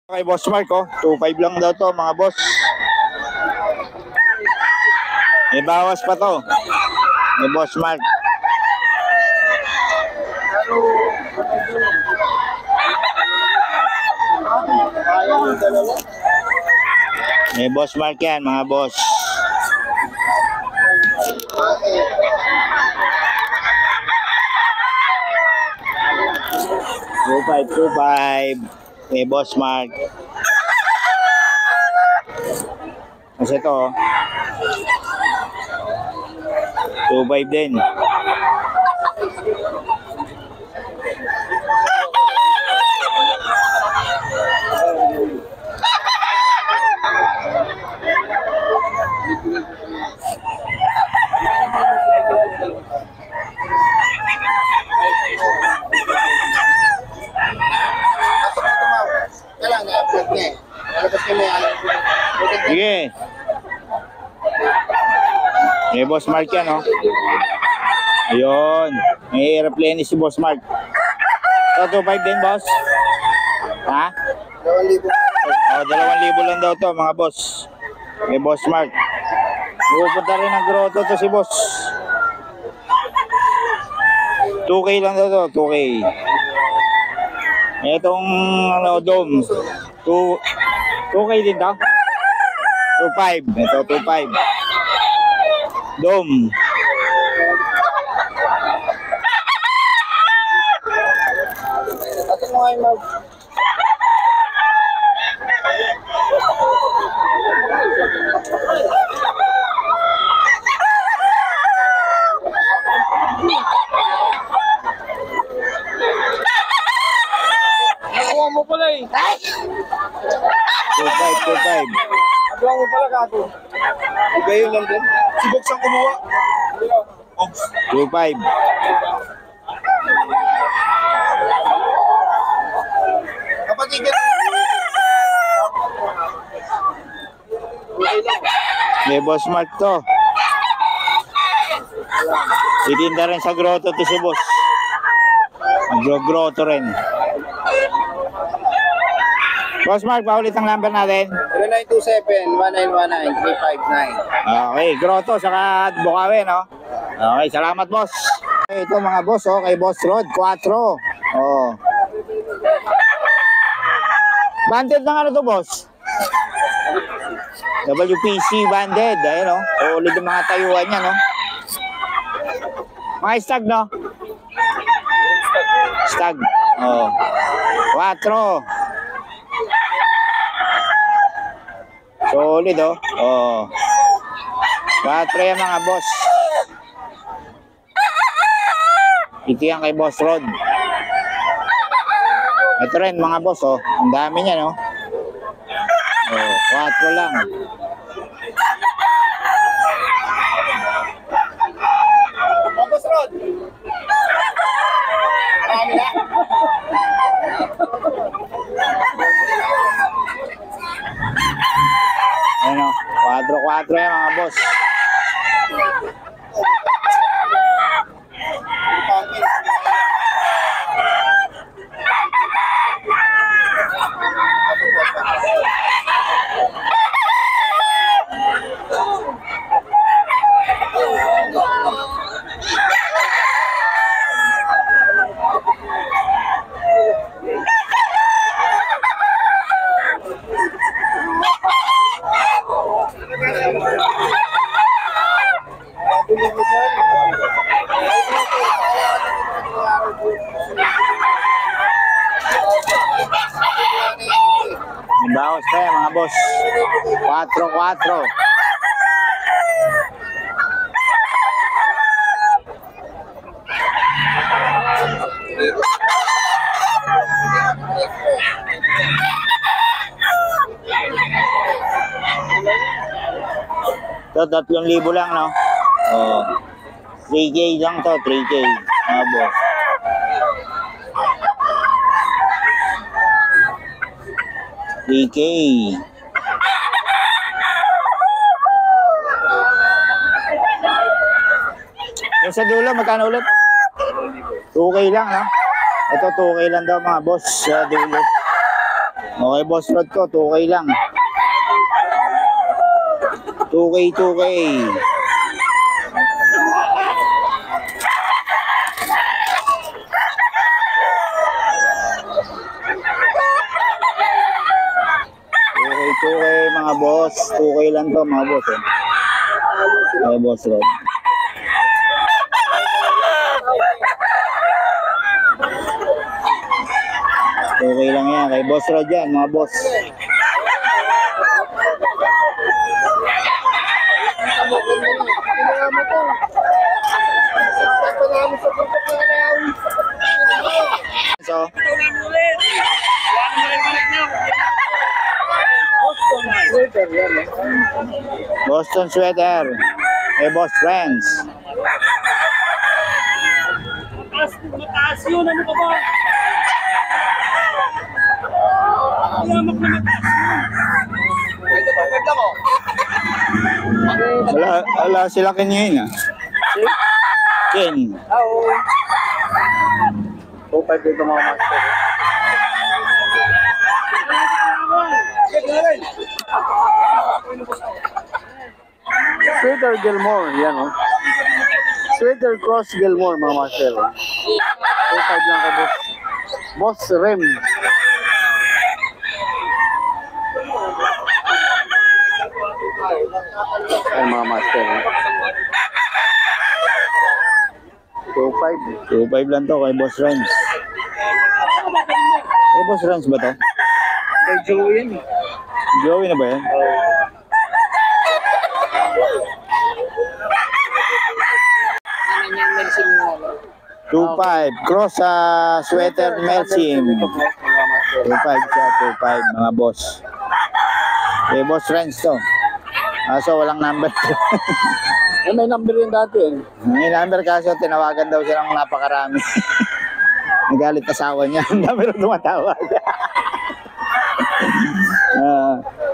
Kay Boss Mark, 2.5 lang daw to mga boss. May bawas pa to. May Boss Mark. May Boss Mark yan mga boss. Two five. May Boss Mark. Kasi ito 2.5 din. Sige. May Boss Mark yan, Ayun. May airplane si Boss Mark. Ito, 2.5 din, boss. Ha? 2,000. 2,000 lang daw to, mga boss. May Boss Mark. Pupunta rin ng grotto to si boss. 2K lang daw to, 2K. Itong dome. 2K din daw. 2.5. Ito, 2.5. Dome. Atin mo ngayon mag... Nakuha mo pala 2.5, 2.5. Nakuha mo pala gato. Iba yun lang din. Si Box ang kumuha. 2.5. Kapatid ka. May Boss Mark to. Itinda rin sa grotto to si boss. Grotto rin. Boss Mark, paulit ang number natin. 0927-1919-359. Okay, grotto saka Bukawi, Okay, salamat boss. Ito mga boss, kay Boss Rod, 4. Banded ng ano to, boss? WPC banded, ayun, ulit yung mga tayuan niya, Mga stag, Stag. 4. Solid, 4 yan mga boss. Ito yan kay Boss Rod. Ito rin mga boss, ang dami niya, 4 lang. Boss Rod. Marami na. Ano, 4 yan mga boss. Bawas pa yan mga boss. 4. Ito, 3,000 lang, 3K lang to, 3K, mga boss. DK. Yung sa dulo, magkano ulit? 2K lang, Ito 2K lang daw mga boss sa dulo. Okay, boss Rod ko, 2K lang. 2K, 2K. Okay, mga boss. 2K lang to, mga boss. Eh. Okay, boss Rod. Okay lang yan. Kay boss Rod yan, mga boss. So, Boston sweater. Eh, boss friends. Mataas yun, ano ka ba? Alamak na mataas yun. Wala sila kanina. Ken. Oo. 2.5 dito mga master. Sweater Gilmore, yan oh. Sweater Cross Gilmore mga master. 2.5 lang ka boss. Boss Rem. Yan mga master. 2.5. 2.5 lang to kay boss Rans. Kay boss Rans ba to? Kay Joey yan. Joey na ba yan? Ano yung medicine mo? 2.5. Cross sa sweater Melsim. 2.5 siya, 2.5 mga boss. Kay boss Rans to. Kaso walang number. May number yun dati eh. May number kaso tinawagan daw siya ng napakarami. Nagalit asawa niya. Ang dami rin tumatawag.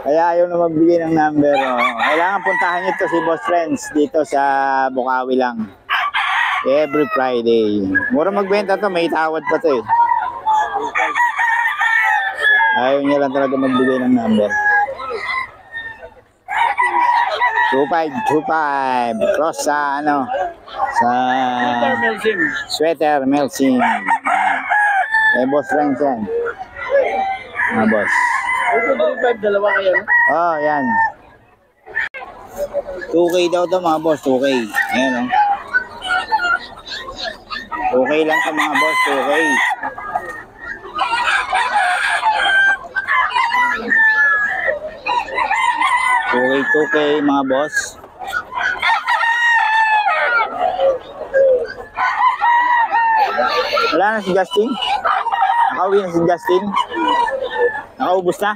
Kaya ayaw na magbigay ng number. Oh. Kailangan puntahan niyo to si Boss Friends dito sa Bukawi lang. Every Friday. Mura magbenta to, may tawad pa to eh. Ayaw niya lang talaga magbigay ng number. 2.5 cross sa ano sa sweater Melsim. Eh boss Friends yan. Boss. 2.5 dalawa kayo. Oh, yan. 2K daw to mga boss, 2K. Ayan oh. 2K lang to mga boss, 2K. Okay, 2K mga boss. Wala na si Justin? Nakauwi na si Justin? Nakaubos na?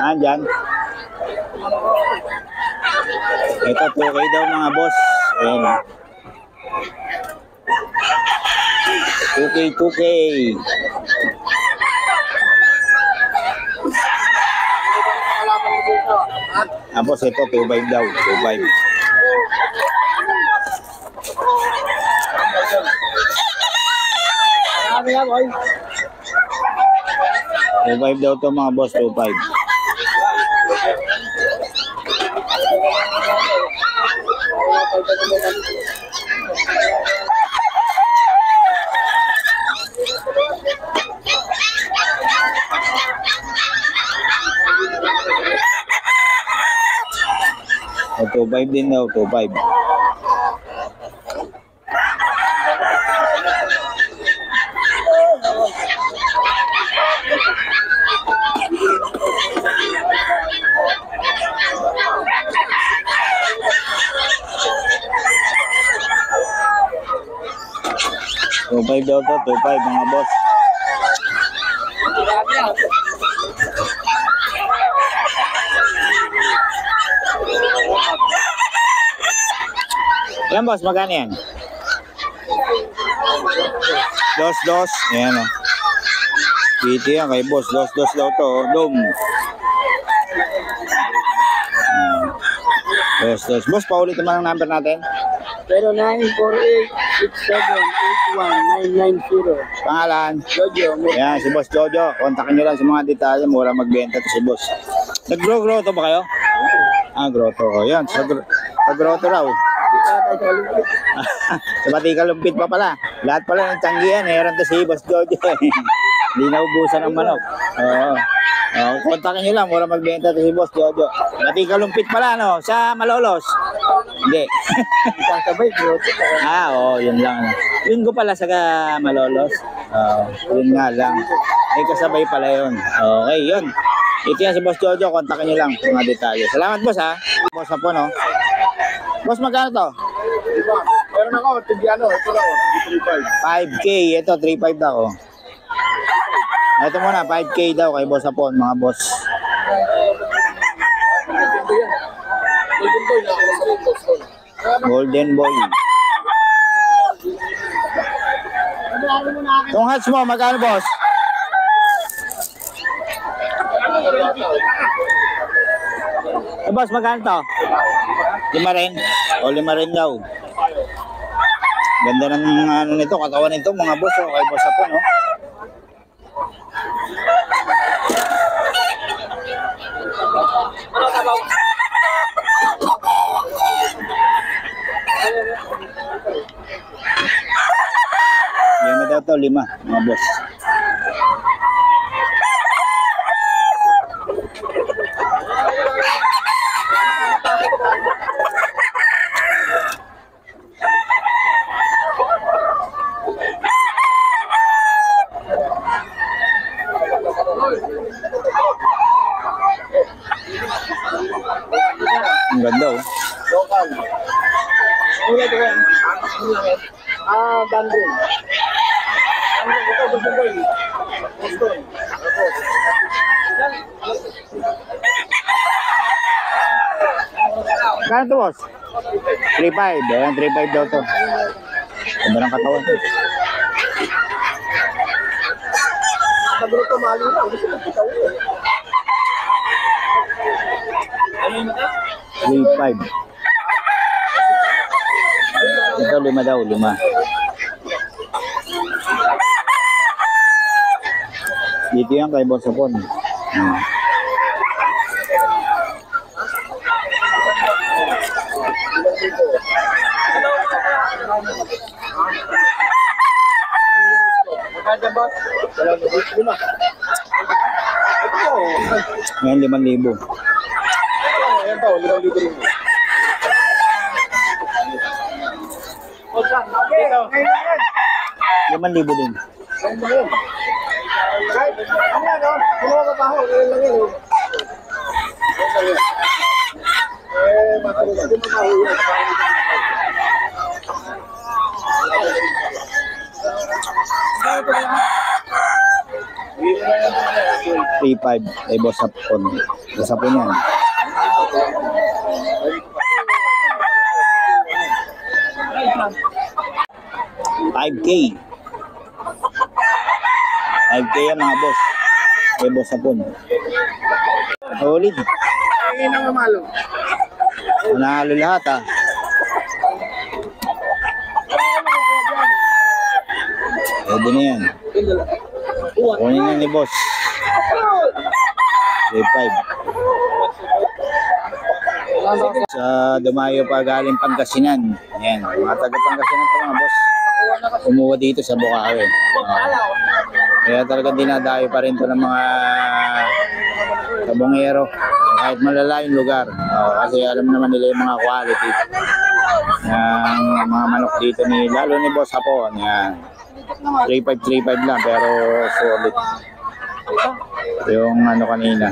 Andyan. Ito 2K daw mga boss. Ayan. 2K, 2K. Tapos ito, 2.5 daw, 2.5. Marami yan, boy. 2.5 daw to mga boss, 2.5. O, 2.5 din daw, 2.5. Two-five daw to, 2.5 mga boss. Yan boss, magkano yan? Dos. Ayan o. Piti yan kay boss. Dos daw to. Dom. Dos. Boss, paulit naman ang number natin. 0948-6788-999. 0961-990. Pangalan? Jojo. Ayan, si Boss Jojo. Kontakin nyo lang sa mga detalye. Mura magbenta to si Boss. Nag-grow to ba kayo? Ah, grotto ko. Yan, sa grotto raw. Sa Batika Lumpit pa pala. Lahat pala ng tanggihan. Meron to si Boss Jojo. Hindi naubusan ng manok. Oo. Kontakin nyo lang. Mura magbenta to si Boss Jojo. Batika Lumpit pala, no? Sa Malolos. Hindi. Kasabay, grotto. Oo, yun lang. Linggo pala sa Malolos. Yun nga lang. May kasabay pala yun. Okay, yun. Ito yan si Boss Jojo. Kontakin nyo lang mga detalye. Salamat, Boss, ha? Boss na po, no? Boss, magkano to? Meron ako, tigyano. Ito lang, 5K. Ito, 3.5 daw. Ito muna, 5K daw kay Boss Apon, mga boss. Golden Boy. Itong hats mo, magkano, boss? Boss, magkano to? 5 rin? O 5 rin daw. Ganda ng ano nito, katawan nito, mga boss. O, kay Boss Apon, no? Lima daw to, 5, mga boss. Ang ganda, oh. Local. Ulit ko yan. Dandrin. Ito, gusto ko yun. Gusto. Kano to, boss? 3.5. Ayan, 3.5 daw to. Ganda ng katawan. Sabi nito, mahal yun lang. Gusto ko, bitaw yun. 3.5. Ito, 5 daw, 5. Dito yan kay Boss Apon. Magkada ba? 5. Ngayon, 5,000. Ayan pa, 5,000 rin. Ito. 5,000 din. Kahit, ano yan, no? Kumuha ka pa ako, ganyan lang yun. Matulog. Hindi mo mahuli. 3.5 kay Boss Apon. Boss Apon yan. $5K. 5K yan, mga boss. Kay Boss Apon. Solid. Ay, nang mamalo. Nanalo lahat, ha. Pwede na yan. Kunin na ni boss. 3.5. Sa Dumayo pa galing Pangasinan. Yan, mga taga Pangasinan to, mga boss. Umuha dito sa Bukawi. Kaya talaga dinadayo pa rin to ng mga kabongero. Kahit malala yung lugar. Kasi alam naman nila yung mga quality. Yan, mga manok dito ni, lalo ni Boss Apon. Yan. 3.5 lang pero solid. Yung ano kanina.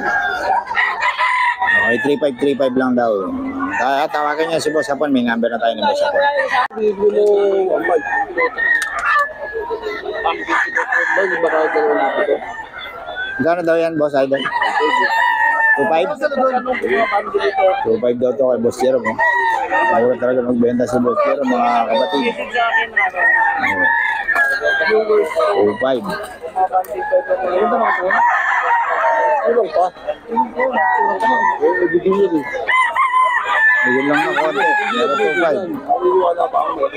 Okay, 3.5 lang daw. Tawagan niya si Boss Apon, may number na tayo ni Boss Apon. Bibili mo, ambay. Gano daw yan, Boss Idol? 2.5? 2.5 daw to kay Boss Jero mo. Mura talaga magbenta si Boss Jero, mga kapatid. 2.5. Tulong pa. Bigyan Bigyan lang ng konti. Pero 2.5. Wala pa ako.